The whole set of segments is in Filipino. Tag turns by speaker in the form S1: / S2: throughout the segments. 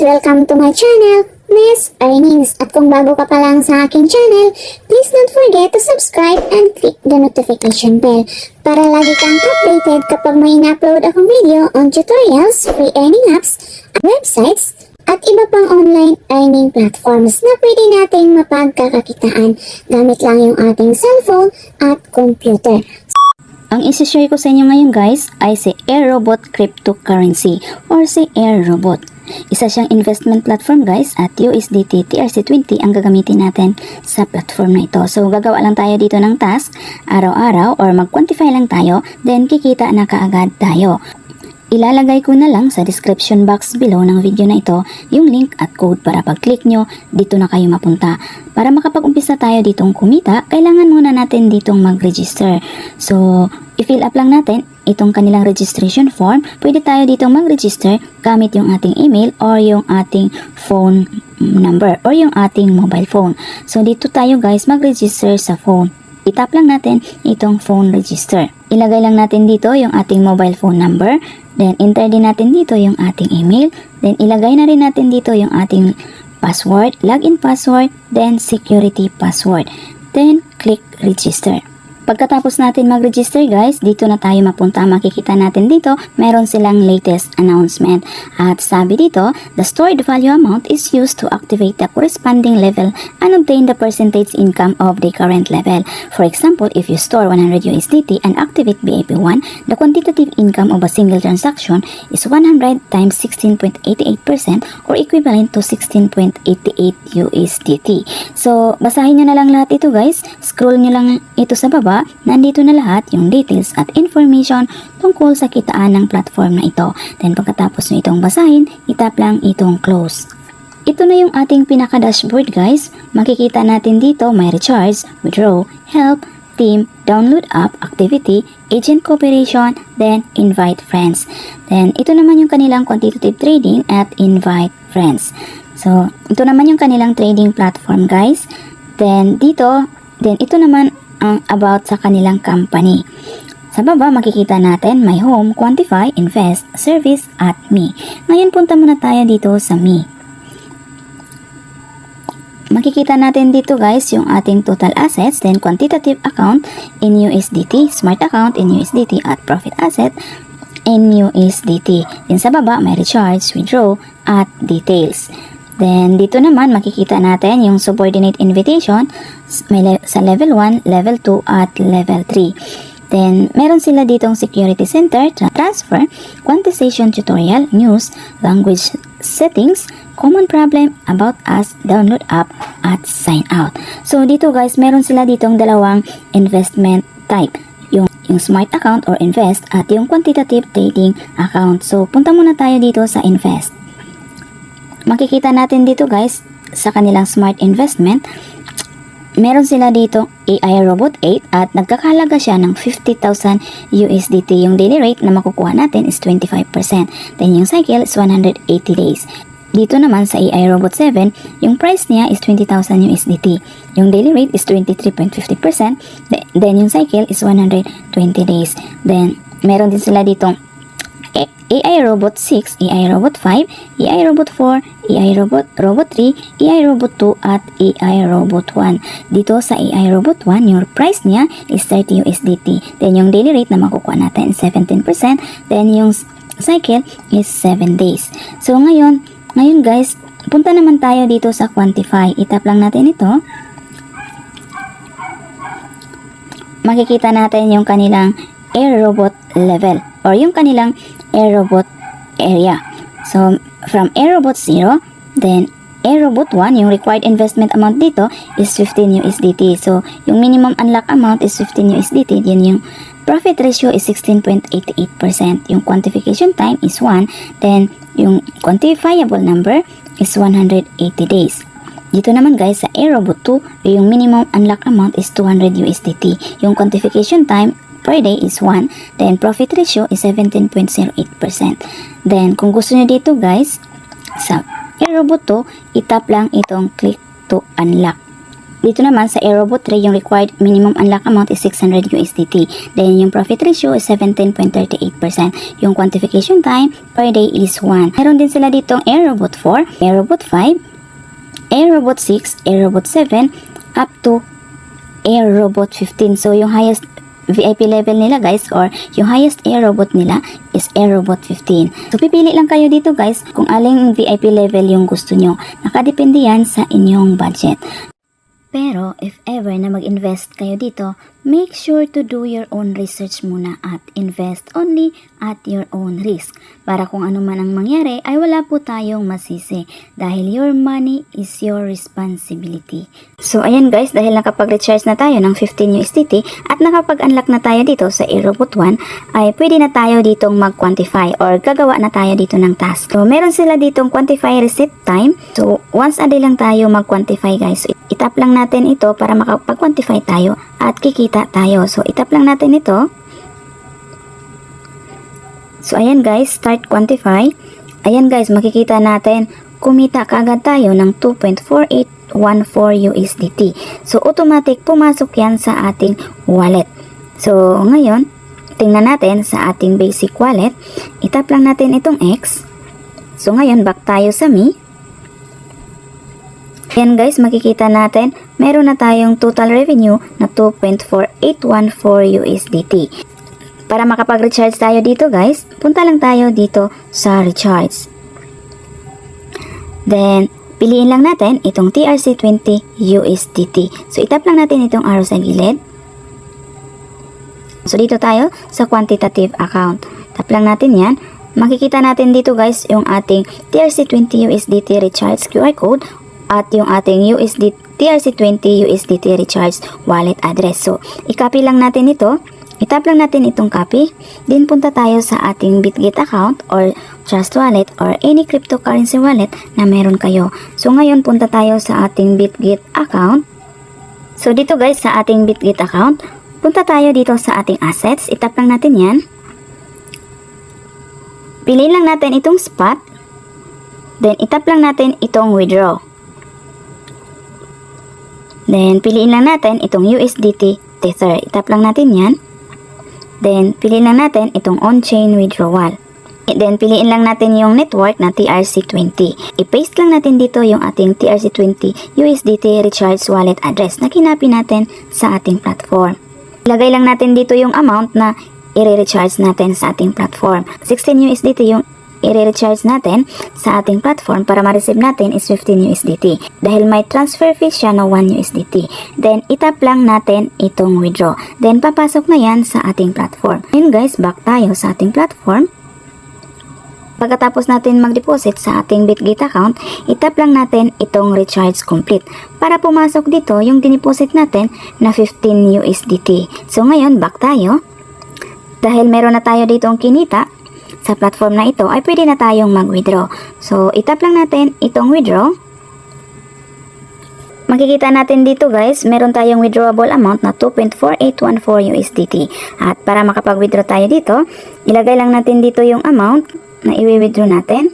S1: Welcome to my channel, Miss Earnings. At kung bago ka pa lang sa aking channel, please don't forget to subscribe and click the notification bell para lagi kang updated kapag may in-upload akong video on tutorials, free earning apps, websites, at iba pang online earning platforms na pwede nating mapagkakakitaan gamit lang yung ating cellphone at computer.
S2: Ang isi-share ko sa inyo ngayon guys ay si AirRobot Cryptocurrency or si AirRobot. Isa siyang investment platform guys at USDT TRC20 ang gagamitin natin sa platform na ito. So gagawa lang tayo dito ng task araw-araw or mag-quantify lang tayo, then kikita na kaagad tayo. Ilalagay ko na lang sa description box below ng video na ito yung link at code para pag-click nyo, dito na kayo mapunta. Para makapag-umpisa tayo ditong kumita, kailangan muna natin ditong mag-register. So, i-fill up lang natin itong kanilang registration form. Pwede tayo ditong mag-register gamit yung ating email or yung ating phone number or yung ating mobile phone. So, dito tayo guys mag-register sa phone. I-tap lang natin itong phone register. Ilagay lang natin dito yung ating mobile phone number. Then, enter din natin dito yung ating email. Then, ilagay na rin natin dito yung ating password, login password, then security password. Then, click register. Pagkatapos natin mag-register guys, dito na tayo mapunta. Makikita natin dito, meron silang latest announcement. At sabi dito, the stored value amount is used to activate the corresponding level and obtain the percentage income of the current level. For example, if you store 100 USDT and activate BAP1, the quantitative income of a single transaction is 100 times 16.88% or equivalent to 16.88 USDT. So, basahin nyo na lang lahat ito guys. Scroll nyo lang ito sa baba. Nandito na lahat yung details at information tungkol sa kitaan ng platform na ito. Then pagkatapos nyo itong basahin, itap lang itong close. Ito na yung ating pinaka-dashboard guys. Makikita natin dito may recharge, withdraw, help, team, download app, activity, agent cooperation, then invite friends. Then ito naman yung kanilang quantitative trading at invite friends. So ito naman yung kanilang trading platform guys. Then ito naman ang about sa kanilang company. Sa baba makikita natin may home, quantify, invest, service at me. Ngayon punta muna tayo dito sa me. Makikita natin dito guys yung ating total assets, then quantitative account in USDT, smart account in USDT at profit asset in USDT. Then sa baba may recharge, withdraw at details. Then, dito naman makikita natin yung subordinate invitation sa level 1, level 2, at level 3. Then, meron sila ditong security center, transfer, quantization tutorial, news, language settings, common problem, about us, download app, at sign out. So, dito guys, meron sila ditong dalawang investment type. Yung smart account or invest at yung quantitative trading account. So, punta muna tayo dito sa invest. Makikita natin dito guys sa kanilang smart investment, meron sila dito AI Robot 8 at nagkakahalaga siya ng 50,000 USDT. Yung daily rate na makukuha natin is 25%. Then yung cycle is 180 days. Dito naman sa AI Robot 7, yung price niya is 20,000 USDT. Yung daily rate is 23.50%. Then yung cycle is 120 days. Then meron din sila ditong AI Robot 6, AI Robot 5, AI Robot 4, AI Robot 3, AI Robot 2, at AI Robot 1. Dito sa AI Robot 1, yung price niya is 30 USDT. Then yung daily rate na makukuha natin is 17%. Then yung cycle is 7 days. So ngayon guys, punta naman tayo dito sa quantify. Itap lang natin ito. Makikita natin yung kanilang AirRobot level or yung kanilang AirRobot area. So, from AirRobot 0, then AirRobot 1, yung required investment amount dito is 15 USDT. So, yung minimum unlock amount is 15 USDT. Then, yung profit ratio is 16.88%. Yung quantification time is 1. Then, yung quantifiable number is 180 days. Dito naman guys, sa AirRobot 2, yung minimum unlock amount is 200 USDT. Yung quantification time per day is 1. Then, profit ratio is 17.08%. Then, kung gusto nyo dito guys, sa AirRobot 2, itap lang itong click to unlock. Dito naman sa Aerobot 3, yung required minimum unlock amount is 600 USDT. Then yung profit ratio is 17.38%. Yung quantification time per day is 1. Meron din sila ditong Aerobot 4, Aerobot 5, Aerobot 6, Aerobot 7, up to Aerobot 15. So yung highest VIP level nila guys, or yung highest Aerobot nila is Aerobot 15. So pipili lang kayo dito guys kung aling VIP level yung gusto nyo. Nakadepende yan sa inyong budget. Pero if ever na mag-invest kayo dito, make sure to do your own research muna at invest only at your own risk. Para kung ano man ang mangyari ay wala po tayong masisi dahil your money is your responsibility. So ayan guys, dahil nakapag-recharge na tayo ng 15 USDT at nakapag-unlock na tayo dito sa Aerobot 1, ay pwede na tayo ditong mag-quantify or gagawa na tayo dito ng task. So meron sila ditong quantify receipt time. So once a day lang tayo mag-quantify guys. So, itap lang natin ito para makapag-quantify tayo at kikita tayo. So itap lang natin ito. So ayan guys, start quantify. Ayan guys, makikita natin kumita kaagad tayo ng 2.4814 USDT. So automatic pumasok yan sa ating wallet. So ngayon, tingnan natin sa ating basic wallet. Itap lang natin itong X. So ngayon, back tayo sa Me. Ayan guys, makikita natin, meron na tayong total revenue na 2.4814 USDT. Para makapag-recharge tayo dito guys, punta lang tayo dito sa recharge. Then, piliin lang natin itong TRC20 USDT. So, itap lang natin itong arrow sa gilid. So, dito tayo sa quantitative account. Tap lang natin yan. Makikita natin dito guys yung ating TRC20 USDT recharge QR code at yung ating TRC20 USDT recharge wallet address. So, i-copy lang natin ito. Itap lang natin itong copy. Then, punta tayo sa ating Bitget account or Trust Wallet or any cryptocurrency wallet na meron kayo. So, ngayon, punta tayo sa ating Bitget account. So, dito guys, sa ating Bitget account, punta tayo dito sa ating assets. Itap lang natin yan. Piliin lang natin itong spot. Then, itap lang natin itong withdraw. Then, piliin lang natin itong USDT Tether. Itap lang natin yan. Then, piliin lang natin itong on-chain withdrawal. Then, piliin lang natin yung network na TRC20. I-paste lang natin dito yung ating TRC20 USDT recharge wallet address na kinapi natin sa ating platform. Ilagay lang natin dito yung amount na i-recharge natin sa ating platform. 16 USDT yung i-recharge natin sa ating platform para ma-receive natin is 15 USDT. Dahil may transfer fee siya na 1 USDT. Then, itap lang natin itong withdraw. Then, papasok na yan sa ating platform. And guys, back tayo sa ating platform. Pagkatapos natin mag-deposit sa ating Bitget account, itap lang natin itong recharge complete. Para pumasok dito yung dineposit natin na 15 USDT. So, ngayon, back tayo. Dahil meron na tayo ditong kinita sa platform na ito, ay pwede na tayong mag-withdraw. So, itap lang natin itong withdraw. Makikita natin dito guys, meron tayong withdrawable amount na 2.4814 USDT. At para makapag-withdraw tayo dito, ilagay lang natin dito yung amount na i-withdraw natin.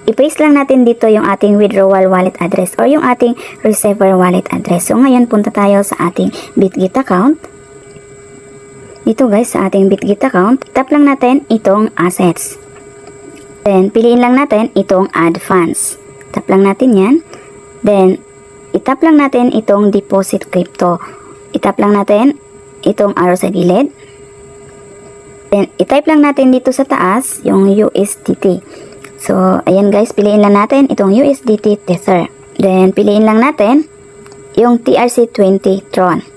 S2: I-paste lang natin dito yung ating withdrawal wallet address or yung ating receiver wallet address. So, ngayon punta tayo sa ating Bitget account. Dito guys, sa ating Bitget account, tap lang natin itong assets. Then, piliin lang natin itong add funds. Tap lang natin yan. Then, itap lang natin itong deposit crypto. Itap lang natin itong arrow sa gilid. Then, itype lang natin dito sa taas yung USDT. So, ayan guys, piliin lang natin itong USDT Tether. Then, piliin lang natin yung TRC20 Tron.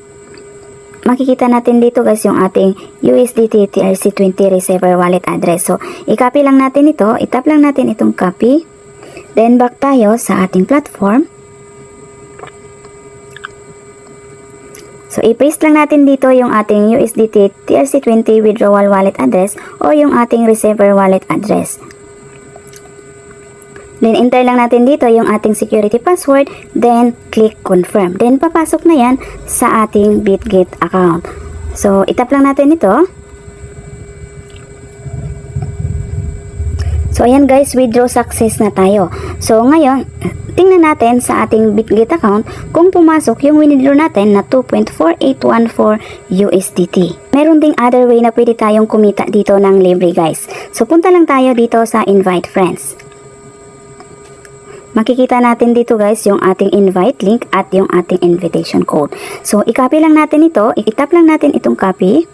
S2: Makikita natin dito guys yung ating USDT TRC20 receiver wallet address. So, i-copy lang natin ito. Itap lang natin itong copy. Then, back tayo sa ating platform. So, i-paste lang natin dito yung ating USDT TRC20 withdrawal wallet address o yung ating receiver wallet address. Then, enter lang natin dito yung ating security password. Then, click confirm. Then, papasok na yan sa ating Bitget account. So, itap lang natin ito. So, So ayan guys, withdraw success na tayo. So ngayon, tingnan natin sa ating Bitget account kung pumasok yung withdraw natin na 2.4814 USDT. Meron ding other way na pwede tayong kumita dito ng libre guys. So punta lang tayo dito sa invite friends. Makikita natin dito guys yung ating invite link at yung ating invitation code. So, i-copy lang natin ito, i-tap lang natin itong copy.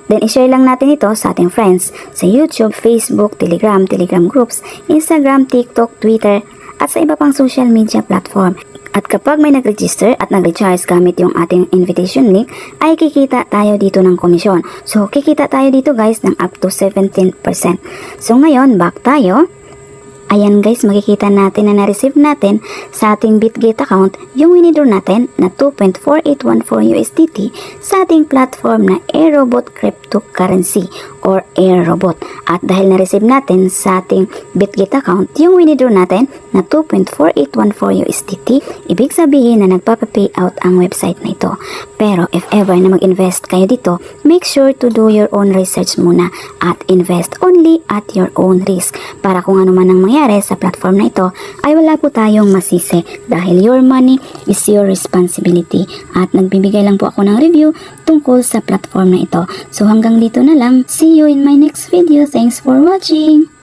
S2: Then, i-share lang natin ito sa ating friends sa YouTube, Facebook, Telegram groups, Instagram, TikTok, Twitter, at sa iba pang social media platform. At kapag may nag-register at nag-recharge gamit yung ating invitation link, ay kikita tayo dito ng komisyon. So, kikita tayo dito guys ng up to 17%. So, ngayon, back tayo. Ayan guys, makikita natin na na-receive natin sa ating Bitget account yung winidraw natin na 2.4814 USDT sa ating platform na Airrobot Cryptocurrency or Airrobot. At dahil na-receive natin sa ating Bitget account yung winidraw natin na 2.4814 USDT, ibig sabihin na nagpapa-pay out ang website na ito. Pero if ever na mag-invest kayo dito, make sure to do your own research muna at invest only at your own risk para kung ano man ang mangyari sa platform na ito ay wala po tayong masisi dahil your money is your responsibility. At nagbibigay lang po ako ng review tungkol sa platform na ito. So hanggang dito na lang. See you in my next video. Thanks for watching!